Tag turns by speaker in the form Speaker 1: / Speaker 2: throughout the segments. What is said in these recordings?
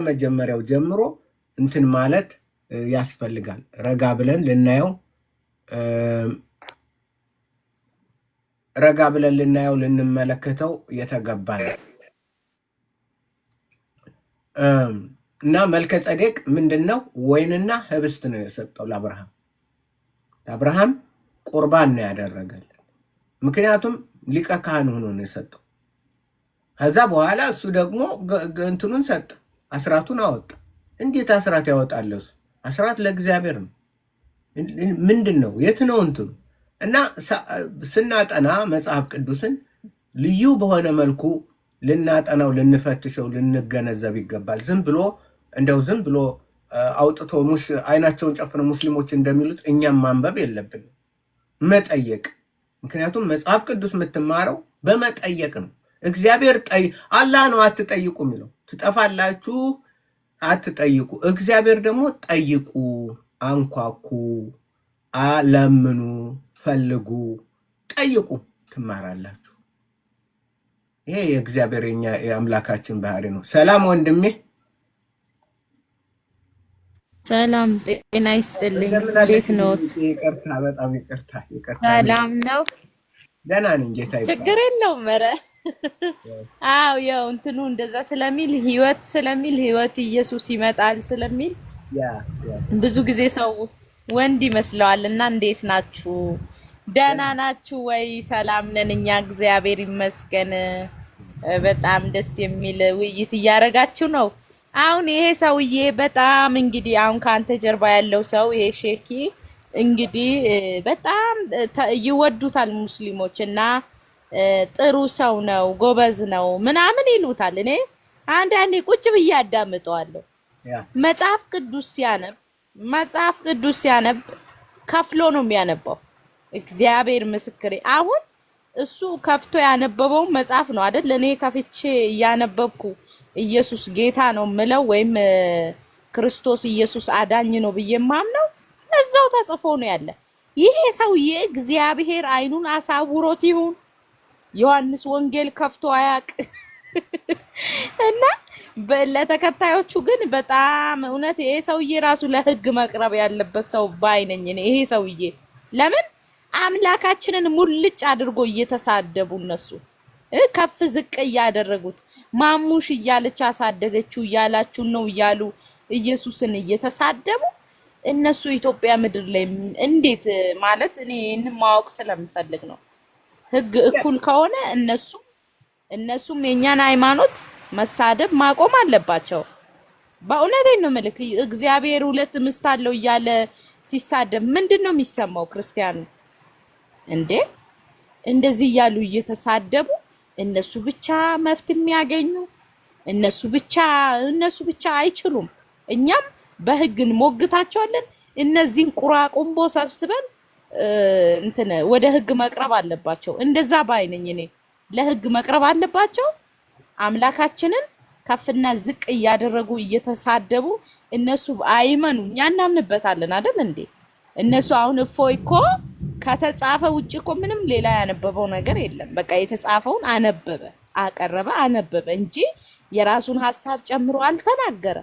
Speaker 1: ከመጀመሪያው ጀምሮ እንትን ማለት ያስፈልጋል። ረጋ ብለን ልናየው ልንመለከተው የተገባ ነው። እና መልከ ጸዴቅ ምንድነው? ወይንና ህብስት ነው የሰጠው ለአብርሃም ቁርባን ነው ያደረገልን። ምክንያቱም ሊቀ ካህን ሆኖ ነው የሰጠው። ከዛ በኋላ እሱ ደግሞ እንትኑን ሰጠ፣ አስራቱን አወጣ። እንዴት አስራት ያወጣል? እሱ አስራት ለእግዚአብሔር ነው። ምንድን ነው? የት ነው እንትኑ? እና ስናጠና መጽሐፍ ቅዱስን ልዩ በሆነ መልኩ ልናጠናው፣ ልንፈትሸው፣ ልንገነዘብ ይገባል። ዝም ብሎ አውጥቶ አይናቸውን ጨፍነው ሙስሊሞች እንደሚሉት እኛም ማንበብ የለብንም፣ መጠየቅ። ምክንያቱም መጽሐፍ ቅዱስ የምትማረው በመጠየቅ ነው። እግዚአብሔር አላህ ነው አትጠይቁ የሚለው። ትጠፋላችሁ፣ አትጠይቁ። እግዚአብሔር ደግሞ ጠይቁ፣ አንኳኩ፣ ለምኑ፣ ፈልጉ፣ ጠይቁ፣ ትማራላችሁ። ይሄ የእግዚአብሔር የአምላካችን ባህሪ ነው። ሰላም ወንድሜ።
Speaker 2: ሰላም ጤና ይስጥልኝ። እንዴት ነዎት?
Speaker 1: ይቅርታ፣ በጣም ይቅርታ።
Speaker 2: ሰላም ነው?
Speaker 1: ደህና ነኝ ጌታ።
Speaker 2: ችግር የለውም። ኧረ አዎ፣ ያው እንትኑ እንደዛ ስለሚል ህይወት ኢየሱስ ይመጣል ስለሚል ብዙ ጊዜ ሰው ወንድ ይመስለዋል። እና እንዴት ናችሁ? ደህና ናችሁ ወይ? ሰላም ነን እኛ እግዚአብሔር ይመስገን። በጣም ደስ የሚል ውይይት እያደረጋችሁ ነው። አሁን ይሄ ሰውዬ በጣም እንግዲህ አሁን ካንተ ጀርባ ያለው ሰው ይሄ ሼኪ እንግዲህ በጣም ይወዱታል ሙስሊሞች እና ጥሩ ሰው ነው፣ ጎበዝ ነው ምናምን ይሉታል። እኔ አንዳንዴ ቁጭ ብዬ አዳምጠዋለሁ። መጽሐፍ ቅዱስ ሲያነብ ከፍሎ ነው የሚያነባው። እግዚአብሔር ምስክሬ። አሁን እሱ ከፍቶ ያነበበው መጽሐፍ ነው አይደል? እኔ ከፍቼ እያነበብኩ ኢየሱስ ጌታ ነው ምለው ወይም ክርስቶስ ኢየሱስ አዳኝ ነው ብዬ ማምነው እዛው ተጽፎ ነው ያለ። ይሄ ሰውዬ እግዚአብሔር አይኑን አሳውሮት ይሁን ዮሐንስ ወንጌል ከፍቶ አያቅ እና ለተከታዮቹ ግን በጣም እውነት ይሄ ሰውዬ ራሱ ለህግ መቅረብ ያለበት ሰው ባይነኝ እኔ። ይሄ ሰውዬ ለምን አምላካችንን ሙልጭ አድርጎ እየተሳደቡ እነሱ ከፍ ዝቅ እያደረጉት ማሙሽ እያለች አሳደገችው እያላችሁ ነው እያሉ ኢየሱስን እየተሳደቡ እነሱ ኢትዮጵያ ምድር ላይ እንዴት ማለት እኔ ማወቅ ስለምፈልግ ነው። ህግ እኩል ከሆነ እነሱም የኛን ሃይማኖት መሳደብ ማቆም አለባቸው። በእውነቴን ነው መልክ እግዚአብሔር ሁለት ምስት አለው እያለ ሲሳደብ ምንድነው የሚሰማው ክርስቲያኑ እንዴ? እንደዚህ እያሉ እየተሳደቡ እነሱ ብቻ መፍት የሚያገኙ እነሱ ብቻ አይችሉም። እኛም በህግን ሞግታቸዋለን። እነዚህን ቁራቁምቦ ሰብስበን ወደ ህግ መቅረብ አለባቸው። እንደዛ ባይነኝ እኔ። ለህግ መቅረብ አለባቸው። አምላካችንን ከፍና ዝቅ እያደረጉ እየተሳደቡ እነሱ አይመኑ፣ እኛ እናምንበታለን አይደል እንዴ? እነሱ አሁን እፎይ እኮ ከተጻፈ ውጪ እኮ ምንም ሌላ ያነበበው ነገር የለም። በቃ የተጻፈውን አነበበ እንጂ የራሱን ሐሳብ ጨምሮ አልተናገረ።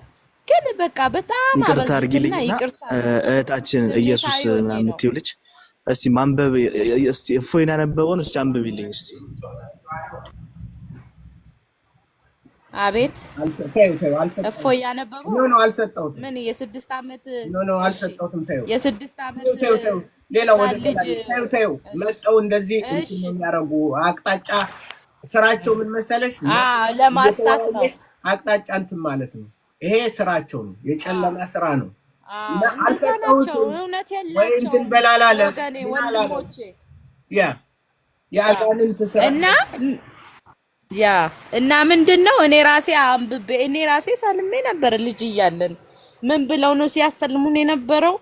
Speaker 2: ግን በቃ በጣም
Speaker 3: ይቅርታ አድርጊልኝ እህታችን ኢየሱስ የምትይው ልጅ እስቲ ማንበብ እስቲ እፎይን ያነበበውን እስቲ አንብቢልኝ እስቲ።
Speaker 2: አቤት እፎይ ያነበበው
Speaker 1: ነው አልሰጠሁትም።
Speaker 2: ምን የስድስት ዓመት
Speaker 1: ነው አልሰጠሁትም።
Speaker 2: የስድስት ዓመት
Speaker 1: ሌላው ተይው መጣው እንደዚህ እንትን የሚያረጉ አቅጣጫ ስራቸው ምን መሰለሽ?
Speaker 2: ለማሳት ነው
Speaker 1: አቅጣጫ እንትን ማለት ነው። ይሄ ስራቸው ነው፣ የጨለማ ስራ ነው። እና አልሰጠሁትም
Speaker 2: እውነት
Speaker 1: ወይ እንትን በላላለ
Speaker 2: ወንድሞቼ
Speaker 1: የአጋንንት ስራ
Speaker 2: እና ምንድነው እኔ ራሴ ሰልሜ ነበር ልጅ እያለን። ምን ብለው ነው ሲያሰልሙን የነበረው?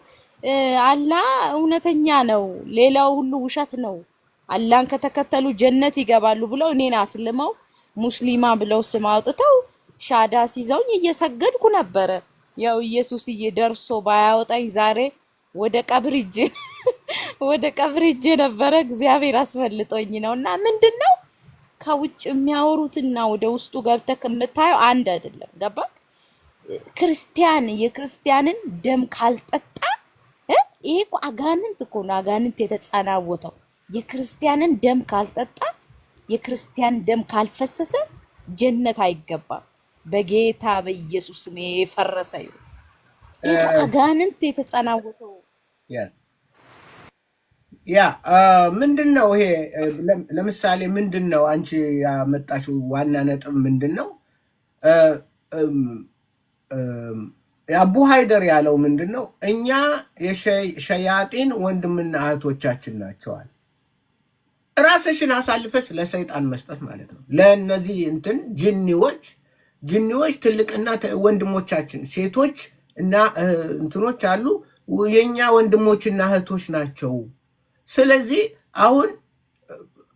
Speaker 2: አላህ እውነተኛ ነው፣ ሌላው ሁሉ ውሸት ነው፣ አላህን ከተከተሉ ጀነት ይገባሉ ብለው እኔን አስልመው ሙስሊማ ብለው ስም አውጥተው ሻዳ ሲዘውኝ እየሰገድኩ ነበረ። ያው ኢየሱስዬ ደርሶ ባያወጣኝ ዛሬ ወደ ቀብር ሂጄ ነበረ። እግዚአብሔር አስፈልጦኝ ነውና ምንድነው ከውጭ የሚያወሩትና ወደ ውስጡ ገብተህ የምታየው አንድ አይደለም። ገባክ? የክርስቲያንን ደም ካልጠጣ ይሄ እኮ አጋንንት እኮ ነው። አጋንንት የተጸናወተው የክርስቲያንን ደም ካልጠጣ የክርስቲያን ደም ካልፈሰሰ ጀነት አይገባም። በጌታ በኢየሱስ ስም የፈረሰ ይሁን። ይሄ አጋንንት የተጸናወተው
Speaker 1: ያ ምንድነው? ይሄ ለምሳሌ ምንድነው አንቺ ያመጣሽው ዋና ነጥብ ምንድነው? አቡ ሃይደር ያለው ምንድነው? እኛ የሸያጢን ወንድምና እህቶቻችን ናቸዋል። ራስሽን አሳልፈሽ ለሰይጣን መስጠት ማለት ነው። ለነዚህ እንትን ጅኒዎች ትልቅና ወንድሞቻችን ሴቶች እና እንትኖች አሉ የኛ ወንድሞችና እህቶች ናቸው። ስለዚህ አሁን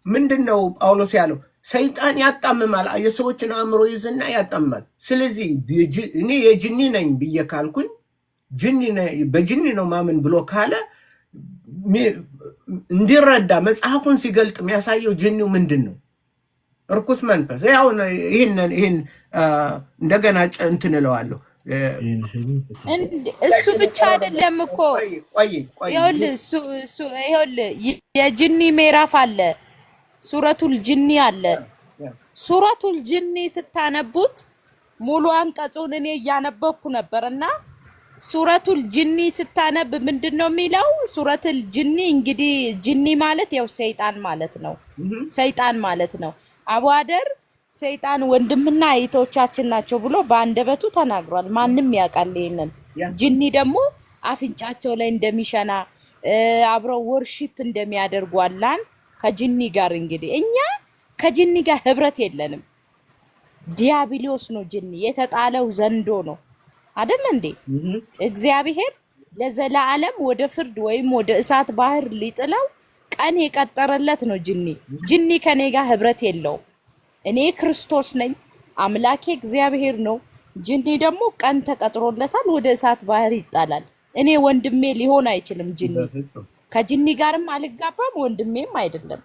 Speaker 1: ምንድነው ጳውሎስ ያለው? ሰይጣን ያጣምማል፣ የሰዎችን አእምሮ ይዝና ያጣምማል። ስለዚህ እኔ የጅኒ ነኝ ብዬ ካልኩኝ በጅኒ ነው ማምን ብሎ ካለ እንዲረዳ መጽሐፉን ሲገልጥ የሚያሳየው ጅኒው ምንድን ነው? እርኩስ መንፈስ። ይህን እንደገና እንትን እለዋለሁ።
Speaker 2: እሱ ብቻ አይደለም እኮ ይኸውልህ የጅኒ ምዕራፍ አለ፣ ሱረቱል ጅኒ አለ። ሱረቱል ጅኒ ስታነቡት ሙሉ አንቀጹን እኔ እያነበብኩ ነበርና ሱረቱል ጅኒ ስታነብ ምንድነው የሚለው? ሱረቱል ጅኒ እንግዲህ ጅኒ ማለት ያው ሰይጣን ማለት ነው። ሰይጣን ማለት ነው። አቡአደር ሰይጣን ወንድምና እህቶቻችን ናቸው ብሎ በአንደበቱ ተናግሯል። ማንም ያውቃል ይሄንን። ጅኒ ደግሞ አፍንጫቸው ላይ እንደሚሸና አብረው ወርሺፕ እንደሚያደርጉ አላን ከጅኒ ጋር እንግዲህ እኛ ከጅኒ ጋር ህብረት የለንም። ዲያብሎስ ነው ጅኒ፣ የተጣለው ዘንዶ ነው አይደል እንዴ? እግዚአብሔር ለዘላለም ወደ ፍርድ ወይም ወደ እሳት ባህር ሊጥለው ቀን የቀጠረለት ነው ጅኒ። ጅኒ ከኔ ጋር ህብረት የለውም። እኔ ክርስቶስ ነኝ፣ አምላኬ እግዚአብሔር ነው። ጅኒ ደግሞ ቀን ተቀጥሮለታል፣ ወደ እሳት ባህር ይጣላል። እኔ ወንድሜ ሊሆን አይችልም ጅኒ። ከጅኒ ጋርም አልጋባም፣ ወንድሜም አይደለም።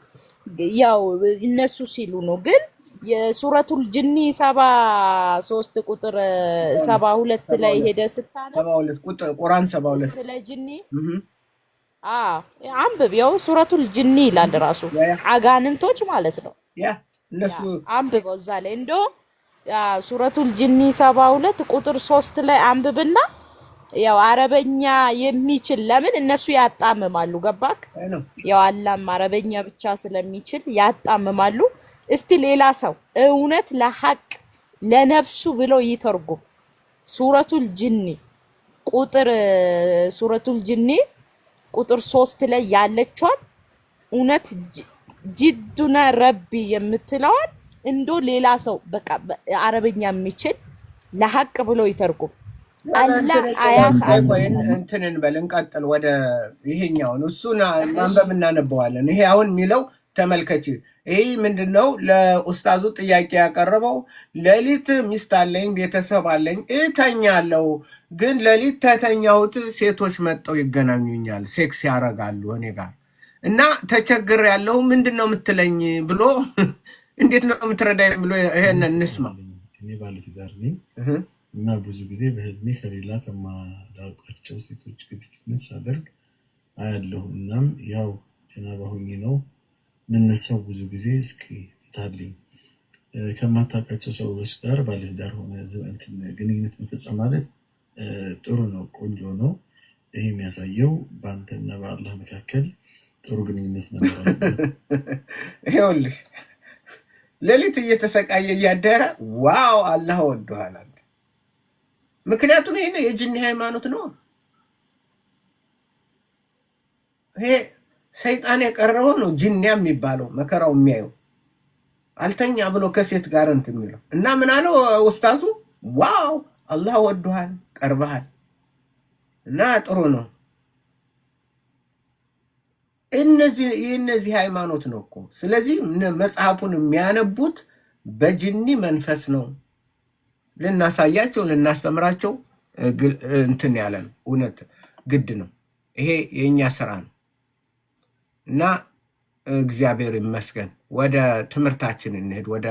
Speaker 2: ያው እነሱ ሲሉ ነው። ግን የሱረቱል ጅኒ 73 ቁጥር 72 ላይ ሄደ ስታነብ
Speaker 1: 72 ቁጥር ቁርአን 72
Speaker 2: ስለ ጅኒ አንብብ። ያው ሱረቱል ጅኒ ይላል ራሱ አጋንንቶች ማለት ነው።
Speaker 1: እነሱ
Speaker 2: አንብበው እዛ ላይ እንደው ሱረቱል ጅኒ 72 ቁጥር 3 ላይ አንብብና ያው አረበኛ የሚችል ለምን እነሱ ያጣምማሉ? ገባክ? ያው አላም አረበኛ ብቻ ስለሚችል ያጣምማሉ። እስቲ ሌላ ሰው እውነት ለሐቅ ለነፍሱ ብሎ ይተርጉም። ሱረቱል ጅኒ ቁጥር 3 ላይ ያለችዋን እውነት ጅዱና ረቢ የምትለዋን እንዶ ሌላ ሰው በቃ አረበኛ የሚችል ለሐቅ ብሎ ይተርጉም። አላህ አያት
Speaker 1: እንትንን በልንቀጥል ወደ ይሄኛውን እሱና ማንበብ እናነበዋለን። ይሄ አሁን የሚለው ተመልከች። ይሄ ምንድነው? ለኡስታዙ ጥያቄ ያቀረበው ሌሊት ሚስት አለኝ ቤተሰብ አለኝ እተኛለሁ፣ ግን ሌሊት ተተኛሁት ሴቶች መጥተው ይገናኙኛል፣ ሴክስ ያረጋሉ እኔ ጋር እና ተቸግር ያለው ምንድነው የምትለኝ ብሎ እንዴት ነው የምትረዳኝ ብሎ ይሄንን እንስማ።
Speaker 4: እኔ ባለትዳር ነኝ እና ብዙ ጊዜ በህልሜ ከሌላ ከማላውቃቸው ሴቶች ግንኙነት ሳደርግ አያለሁ። እናም ያው ጀናባ ሆኜ ነው የምነሳው። ብዙ ጊዜ እስኪ ፍታልኝ። ከማታውቃቸው ሰዎች ጋር ባለትዳር ሆነ ግንኙነት መፈጸም ማለት ጥሩ ነው፣ ቆንጆ ነው። ይሄ የሚያሳየው በአንተና በአላህ መካከል ጥሩ ግንኙነት ነበር።
Speaker 1: ይኸውልህ ሌሊት እየተሰቃየ እያደረ ዋው አላህ ወዶሃል። ምክንያቱም ይሄ የጅኒ ሃይማኖት ነው። ይሄ ሰይጣን የቀረበው ነው ጅኒያ የሚባለው መከራው የሚያየው አልተኛ ብሎ ከሴት ጋር እንትን የሚለው እና ምን አለው ኡስታዙ? ዋው አላህ ወዶሃል፣ ቀርበሃል እና ጥሩ ነው። እነዚህ ሃይማኖት ነው እኮ። ስለዚህ መጽሐፉን የሚያነቡት በጅኒ መንፈስ ነው። ልናሳያቸው ልናስተምራቸው እንትን ያለ ነው። እውነት ግድ ነው። ይሄ የኛ ስራ ነው እና እግዚአብሔር ይመስገን። ወደ ትምህርታችን እንሄድ። ወደ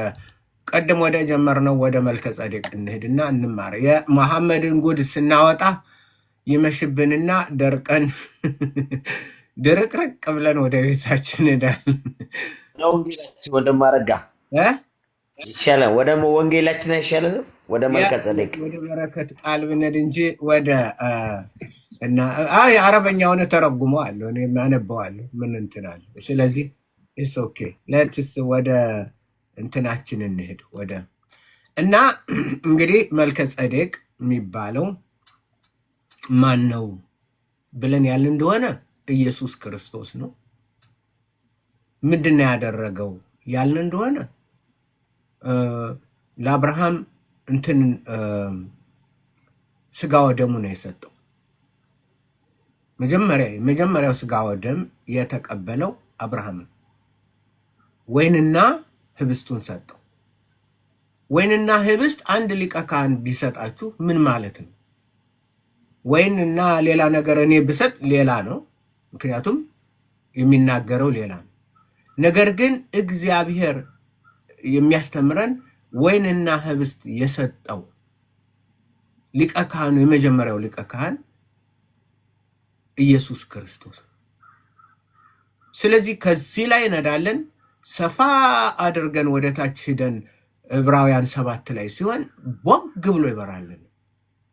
Speaker 1: ቀደም ወደ ጀመርነው ወደ መልከ ጸዴቅ እንሄድና እንማር። የመሐመድን ጉድ ስናወጣ ይመሽብንና ደርቀን ድርቅርቅ ብለን ወደ ቤታችን ሄዳለን።
Speaker 5: ወደ ማረጋ ይሻላል። ወደ ወንጌላችን አይሻለንም? ወደ መልከ ጸዴቅ
Speaker 1: ወደ በረከት ቃል ብንሄድ እንጂ ወደ እና አረበኛውን ተረጉመዋለሁ እኔ አነበዋለሁ ምን እንትናለሁ። ስለዚህ ኢትስ ኦኬ ሌትስ ወደ እንትናችን እንሄድ ወደ እና እንግዲህ መልከ ጸዴቅ የሚባለው ማን ነው ብለን ያልን እንደሆነ ኢየሱስ ክርስቶስ ነው። ምንድነው ያደረገው ያልን እንደሆነ ለአብርሃም እንትን ስጋ ወደሙ ነው የሰጠው። መጀመሪያው ስጋ ወደም የተቀበለው አብርሃም ነው። ወይንና ህብስቱን ሰጠው። ወይንና ህብስት አንድ ሊቀ ካህን ቢሰጣችሁ ምን ማለት ነው? ወይንና ሌላ ነገር እኔ ብሰጥ ሌላ ነው፣ ምክንያቱም የሚናገረው ሌላ ነው። ነገር ግን እግዚአብሔር የሚያስተምረን ወይንና ህብስት የሰጠው ሊቀ ካህኑ የመጀመሪያው ሊቀ ካህን ኢየሱስ ክርስቶስ። ስለዚህ ከዚህ ላይ ነዳለን ሰፋ አድርገን ወደ ታች ሄደን ዕብራውያን 7 ላይ ሲሆን ቦግ ብሎ ይበራልን።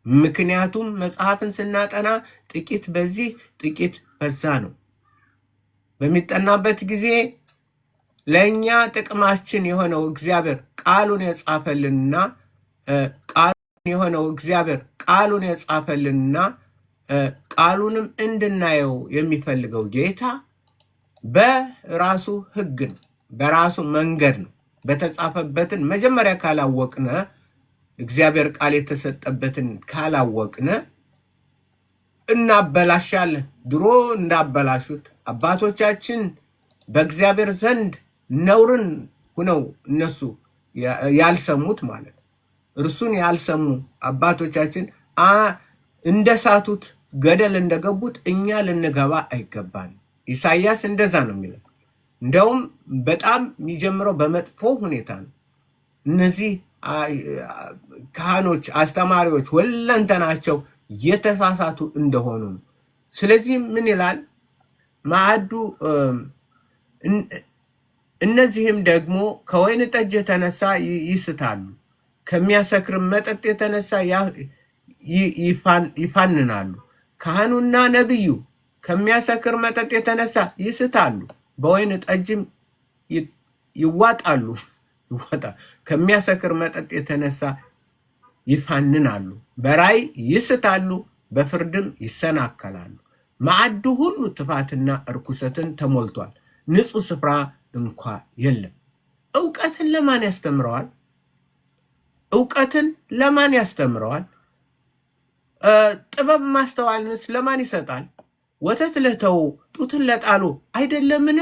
Speaker 1: ምክንያቱም መጽሐፍን ስናጠና ጥቂት በዚህ ጥቂት በዛ ነው በሚጠናበት ጊዜ ለኛ ጥቅማችን የሆነው እግዚአብሔር ቃሉን የጻፈልንና ቃሉን የጻፈልንና ቃሉንም እንድናየው የሚፈልገው ጌታ በራሱ ሕግ ነው፣ በራሱ መንገድ ነው። በተጻፈበትን መጀመሪያ ካላወቅነ እግዚአብሔር ቃል የተሰጠበትን ካላወቅነ እናበላሻለን። ድሮ እንዳበላሹት አባቶቻችን በእግዚአብሔር ዘንድ ነውርን ሁነው እነሱ ያልሰሙት ማለት እርሱን ያልሰሙ አባቶቻችን እንደሳቱት ገደል እንደገቡት እኛ ልንገባ አይገባን። ኢሳይያስ እንደዛ ነው የሚለው። እንደውም በጣም የሚጀምረው በመጥፎ ሁኔታ ነው። እነዚህ ካህኖች፣ አስተማሪዎች ወለንተናቸው የተሳሳቱ እንደሆኑ ነው። ስለዚህ ምን ይላል ማዕዱ? እነዚህም ደግሞ ከወይን ጠጅ የተነሳ ይስታሉ፣ ከሚያሰክርም መጠጥ የተነሳ ይፋንናሉ። ካህኑና ነቢዩ ከሚያሰክር መጠጥ የተነሳ ይስታሉ፣ በወይን ጠጅም ይዋጣሉ። ከሚያሰክር መጠጥ የተነሳ ይፋንናሉ፣ በራይ ይስታሉ፣ በፍርድም ይሰናከላሉ። ማዕዱ ሁሉ ጥፋትና እርኩሰትን ተሞልቷል፣ ንጹሕ ስፍራ እንኳ የለም። ዕውቀትን ለማን ያስተምረዋል? ዕውቀትን ለማን ያስተምረዋል? ጥበብ ማስተዋልንስ ለማን ይሰጣል? ወተት ለተው ጡትን ለጣሉ አይደለምን?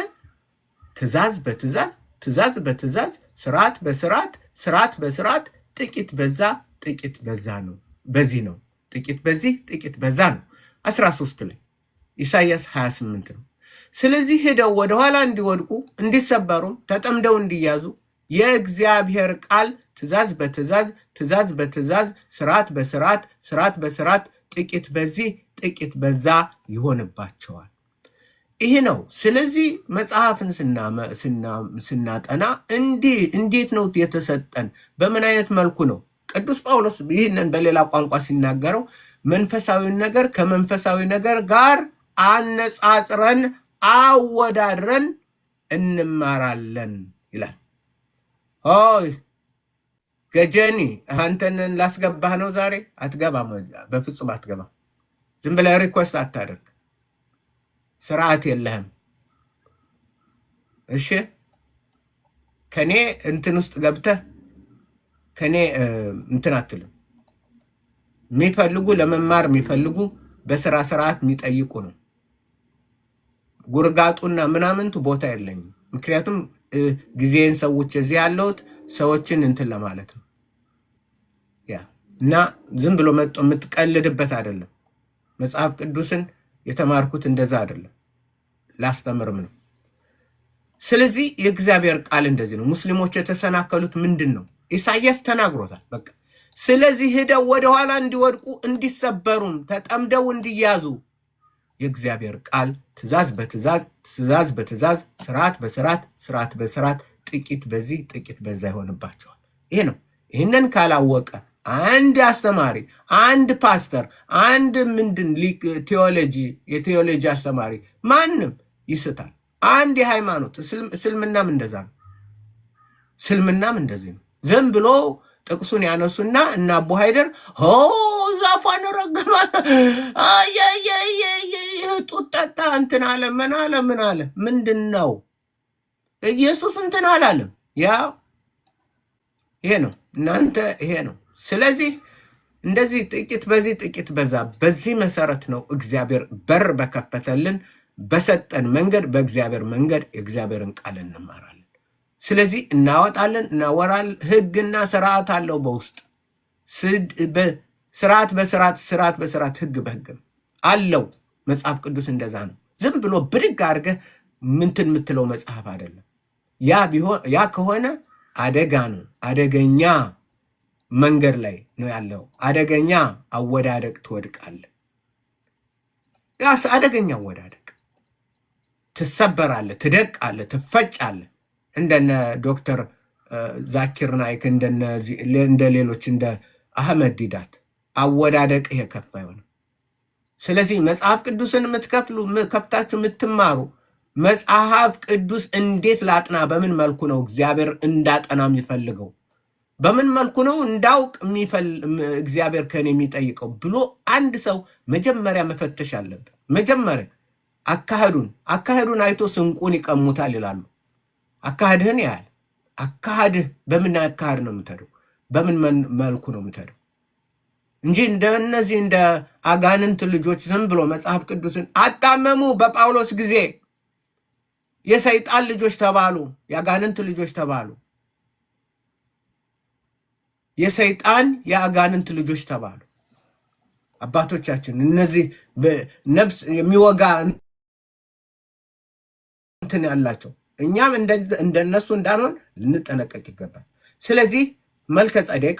Speaker 1: ትእዛዝ በትእዛዝ ትእዛዝ በትእዛዝ ስርዓት በስርዓት ስርዓት በስርዓት ጥቂት በዛ ጥቂት በዛ ነው። በዚህ ነው ጥቂት በዚህ ጥቂት በዛ ነው። 13 ላይ ኢሳይያስ 28 ነው። ስለዚህ ሄደው ወደኋላ እንዲወድቁ እንዲሰበሩም ተጠምደው እንዲያዙ የእግዚአብሔር ቃል ትእዛዝ በትእዛዝ ትእዛዝ በትእዛዝ ስርዓት በስርዓት ስርዓት በስርዓት ጥቂት በዚህ ጥቂት በዛ ይሆንባቸዋል። ይሄ ነው። ስለዚህ መጽሐፍን ስናጠና እንዴት ነው የተሰጠን? በምን አይነት መልኩ ነው? ቅዱስ ጳውሎስ ይህንን በሌላ ቋንቋ ሲናገረው መንፈሳዊ ነገር ከመንፈሳዊ ነገር ጋር አነጻጽረን አወዳድረን እንማራለን ይላል። ሆይ ገጀኒ አንተንን ላስገባህ ነው ዛሬ። አትገባም፣ በፍጹም አትገባም። ዝም ብለህ ሪኩዌስት አታደርግ። ስርዓት የለህም። እሺ ከኔ እንትን ውስጥ ገብተህ ከኔ እንትን አትልም። የሚፈልጉ ለመማር የሚፈልጉ በስራ ስርዓት የሚጠይቁ ነው። ጉርጋጡና ምናምንቱ ቦታ የለኝም። ምክንያቱም ጊዜን ሰዎች እዚህ ያለሁት ሰዎችን እንትን ለማለት ነው። እና ዝም ብሎ መጥቶ የምትቀልድበት አይደለም። መጽሐፍ ቅዱስን የተማርኩት እንደዛ አይደለም፣ ላስተምርም ነው። ስለዚህ የእግዚአብሔር ቃል እንደዚህ ነው። ሙስሊሞች የተሰናከሉት ምንድን ነው? ኢሳይያስ ተናግሮታል። በቃ ስለዚህ ሄደው ወደ ኋላ እንዲወድቁ እንዲሰበሩም ተጠምደው እንዲያዙ የእግዚአብሔር ቃል ትእዛዝ በትእዛዝ ትእዛዝ በትእዛዝ ስርዓት በስርዓት ስርዓት በስርዓት ጥቂት በዚህ ጥቂት በዛ ይሆንባቸዋል። ይሄ ነው። ይህንን ካላወቀ አንድ አስተማሪ፣ አንድ ፓስተር፣ አንድ ምንድን ቴዎሎጂ የቴዎሎጂ አስተማሪ ማንም ይስታል። አንድ የሃይማኖት እስልምናም እንደዛ ነው። እስልምናም እንደዚህ ነው። ዝም ብሎ ጥቅሱን ያነሱና እና አቡ ሃይደር ዛፏን ረገማ ጡት ጠጣ እንትን አለ ምን አለ ምን አለ ምንድን ነው? ኢየሱስ እንትን አላለም። ያ ይሄ ነው እናንተ ይሄ ነው። ስለዚህ እንደዚህ ጥቂት በዚህ ጥቂት በዛ በዚህ መሰረት ነው እግዚአብሔር በር በከፈተልን በሰጠን መንገድ በእግዚአብሔር መንገድ የእግዚአብሔርን ቃል እንማራለን። ስለዚህ እናወጣለን፣ እናወራለን። ህግና ስርዓት አለው በውስጥ ስርዓት በስርዓት ስርዓት በስርዓት ህግ በህግ አለው። መጽሐፍ ቅዱስ እንደዛ ነው። ዝም ብሎ ብድግ አድርገህ ምንትን የምትለው መጽሐፍ አይደለም። ያ ከሆነ አደጋ ነው። አደገኛ መንገድ ላይ ነው ያለው። አደገኛ አወዳደቅ ትወድቃለህ። ያስ አደገኛ አወዳደቅ ትሰበራለህ፣ ትደቃለህ፣ ትፈጫለህ። እንደነ ዶክተር ዛኪር ናይክ እንደ ሌሎች እንደ አህመድ ዲዳት አወዳደቅ ይሄ ከፋ ይሆነ። ስለዚህ መጽሐፍ ቅዱስን ከፍታችሁ የምትማሩ መጽሐፍ ቅዱስ እንዴት ላጥና፣ በምን መልኩ ነው እግዚአብሔር እንዳጠና የሚፈልገው፣ በምን መልኩ ነው እንዳውቅ እግዚአብሔር ከኔ የሚጠይቀው ብሎ አንድ ሰው መጀመሪያ መፈተሽ አለበት። መጀመሪያ አካሄዱን አይቶ ስንቁን ይቀሙታል ይላሉ። አካሄድህን ያህል አካሄድህ በምን አካሄድ ነው የምትሄደው፣ በምን መልኩ ነው የምትሄደው እንጂ እንደነዚህ እንደ አጋንንት ልጆች ዝም ብሎ መጽሐፍ ቅዱስን አጣመሙ። በጳውሎስ ጊዜ የሰይጣን ልጆች ተባሉ፣ የአጋንንት ልጆች ተባሉ፣ የሰይጣን የአጋንንት ልጆች ተባሉ አባቶቻችን። እነዚህ ነፍስ የሚወጋ እንትን ያላቸው እኛም እንደነሱ እንዳንሆን ልንጠነቀቅ ይገባል። ስለዚህ መልከ ጸዴቅ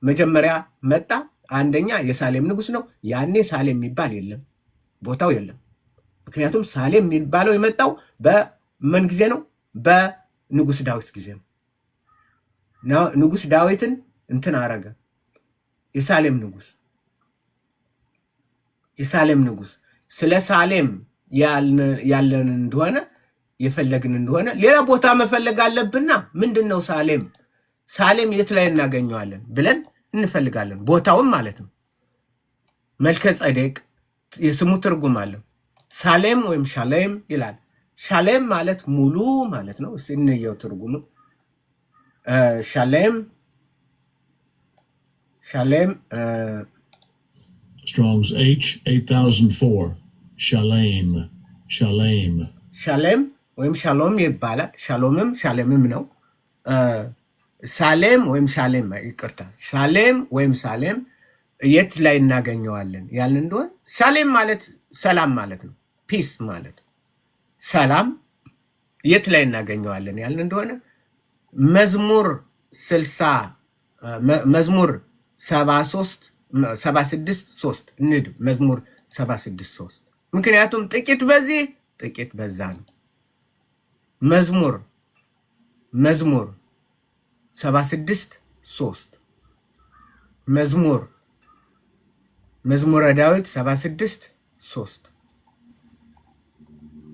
Speaker 1: መጀመሪያ መጣ። አንደኛ የሳሌም ንጉሥ ነው። ያኔ ሳሌም የሚባል የለም፣ ቦታው የለም። ምክንያቱም ሳሌም የሚባለው የመጣው በምን ጊዜ ነው? በንጉሥ ዳዊት ጊዜ ነው። ንጉሥ ዳዊትን እንትን አረገ። የሳሌም ንጉሥ ስለ ሳሌም ያለን እንደሆነ የፈለግን እንደሆነ ሌላ ቦታ መፈለግ አለብና ምንድን ነው ሳሌም የት ላይ እናገኘዋለን ብለን እንፈልጋለን። ቦታውን ማለት ነው። መልከ ጸዴቅ የስሙ ትርጉም አለው። ሳሌም ወይም ሻሌም ይላል። ሻሌም ማለት ሙሉ ማለት ነው። እስኪ እንየው ትርጉሙ። ሻሌም
Speaker 6: Strong's H 8004
Speaker 1: ሻሌም ወይም ሻሎም ይባላል። ሻሌምም ነው። ሳሌም ወይም ሻሌም ይቅርታ፣ ሳሌም ወይም ሳሌም የት ላይ እናገኘዋለን ያልን እንደሆነ ሻሌም ማለት ሰላም ማለት ነው። ፒስ ማለት ሰላም የት ላይ እናገኘዋለን ያልን እንደሆነ መዝሙር 76:3 እንሂድ። መዝሙር 76:3 ምክንያቱም ጥቂት በዚህ ጥቂት በዛ ነው። መዝሙር 76:3 መዝሙረ ዳዊት 76:3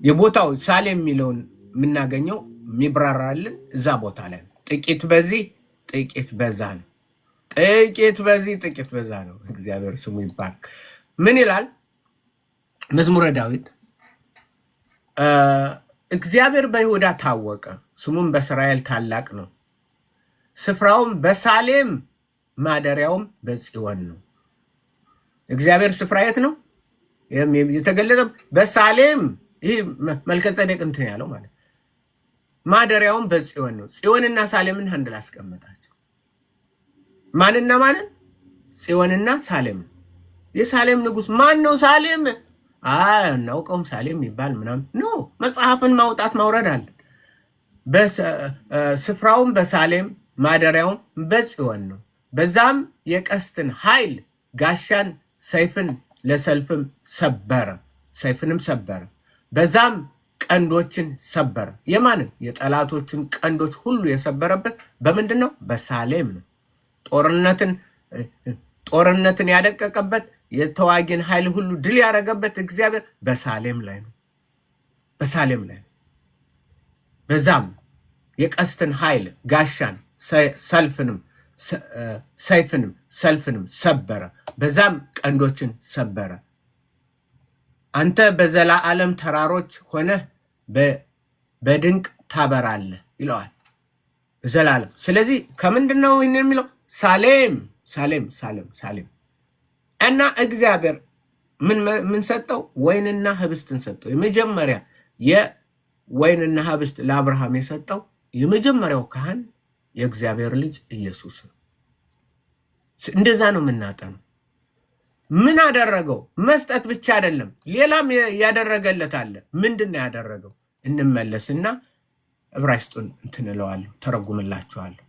Speaker 1: የቦታው ሳሌም የሚለውን የምናገኘው የሚብራራልን እዛ ቦታ ላይ ነው። ጥቂት በዚህ ጥቂት በዛ ነው። ጥቂት በዚህ ጥቂት በዛ ነው። እግዚአብሔር ስሙ ይባረክ። ምን ይላል መዝሙረ ዳዊት? እግዚአብሔር በይሁዳ ታወቀ፣ ስሙም በእስራኤል ታላቅ ነው። ስፍራውም በሳሌም ማደሪያውም በጽዮን ነው። እግዚአብሔር ስፍራ የት ነው የተገለጸው? በሳሌም። ይህ መልከ ጸዴቅ እንትን ያለው ማለት ማደሪያውም በጽዮን ነው። ጽዮንና ሳሌምን አንድ ላይ አስቀመጣቸው። ማንና ማንን? ጽዮንና ሳሌም። የሳሌም ንጉሥ ማን ነው? ሳሌም እናውቀውም። ሳሌም ይባል ምናምን ኖ፣ መጽሐፍን ማውጣት ማውረድ አለ። ስፍራውም በሳሌም ማደሪያውም በጽዮን ነው። በዛም የቀስትን ኃይል ጋሻን ሰይፍን ለሰልፍም ሰበረ፣ ሰይፍንም ሰበረ። በዛም ቀንዶችን ሰበረ። የማንን? የጠላቶችን ቀንዶች ሁሉ የሰበረበት በምንድን ነው? በሳሌም ነው። ጦርነትን ያደቀቀበት የተዋጊን ኃይል ሁሉ ድል ያደረገበት እግዚአብሔር በሳሌም ላይ ነው። በሳሌም ላይ ነው። በዛም የቀስትን ኃይል ጋሻን ሰይፍንም ሰልፍንም ሰበረ። በዛም ቀንዶችን ሰበረ። አንተ በዘላለም ተራሮች ሆነህ በድንቅ ታበራለህ ይለዋል። ዘላለም። ስለዚህ ከምንድነው የሚለው? ሳሌም ሳሌም ሳሌም ሳሌም። እና እግዚአብሔር ምን ሰጠው? ወይንና ህብስትን ሰጠው። የመጀመሪያ የወይንና ህብስት ለአብርሃም የሰጠው የመጀመሪያው ካህን የእግዚአብሔር ልጅ ኢየሱስ ነው። እንደዛ ነው የምናጠነው። ምን አደረገው? መስጠት ብቻ አይደለም፣ ሌላም ያደረገለት አለ። ምንድነው ያደረገው? እንመለስና ዕብራይስጡን እንትንለዋለሁ፣ ተረጉምላችኋለሁ።